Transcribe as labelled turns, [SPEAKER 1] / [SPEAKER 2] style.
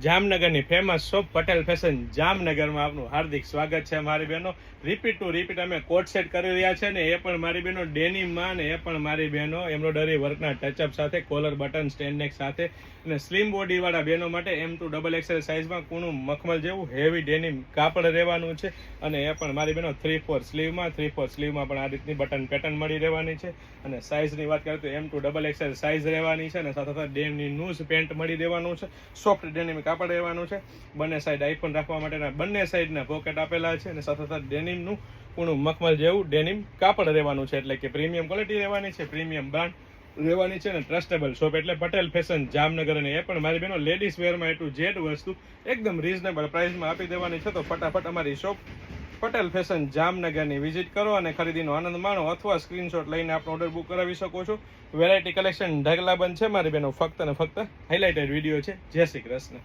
[SPEAKER 1] જામનગરની famous shop Patel fashion જામનગરમાં આપનું હાર્દિક સ્વાગત છે મારી બહેનો. રિપીટ ટુ રિપીટ અમે કોટ સેટ કરી રહ્યા છે ને એ પણ મારી બહેનો ડેનીમમાં ને એ પણ મારી બહેનો એમ્બ્રોઇડરી વર્કના ટચઅપ સાથે કોલર બટન સ્ટેન્ડ નેક સાથે અને સ્લિમ બોડીવાળા બહેનો માટે M2 સાઇઝમાં કૂણું મખમલ જેવું હેવી ડેનિમ કાપડ રહેવાનું છે. અને એ પણ મારી બહેનો 3/4 સ્લીવમાં પણ આ રીતની બટન પેટર્ન મળી રહેવાની છે. અને સાઇઝની વાત કરીએ તો M2 સાઇઝ રહેવાની છે અને સાથે સાથે ડેનિમનું જ પેન્ટ મળી રહેવાનું છે. સોફ્ટ ડેનિમ કાપડ રહેવાનું છે. બંને સાઈડ આઈફોન રાખવા માટેના બંને સાઈડના પોકેટ આપેલા છે અને સાથે સાથે ડેનિમનું કૂણું મખમલ જેવું ડેનિમ કાપડ રહેવાનું છે. એટલે કે પ્રીમિયમ ક્વોલિટી રહેવાની છે, પ્રીમિયમ બ્રાન્ડ રહેવાની છે ને ટ્રસ્ટેબલ શોપ એટલે પટેલ ફેશન જામનગર. અને એ પણ મારી બહેનો લેડીઝ વેરમાં A to Z વસ્તુ એકદમ રીઝનેબલ પ્રાઇસમાં આપી દેવાની છે. તો ફટાફટ અમારી શોપ પટેલ ફેશન જામનગરની વિઝિટ કરો અને ખરીદીનો આનંદ માણો અથવા સ્ક્રીનશોટ લઈને આપણો ઓર્ડર બુક કરાવી શકો છો. વેરાયટી કલેક્શન ઢગલા બંધ છે મારી બહેનો, ફક્ત ને ફક્ત હાઇલાઇટેડ વિડીયો છે. જય શ્રી કૃષ્ણ.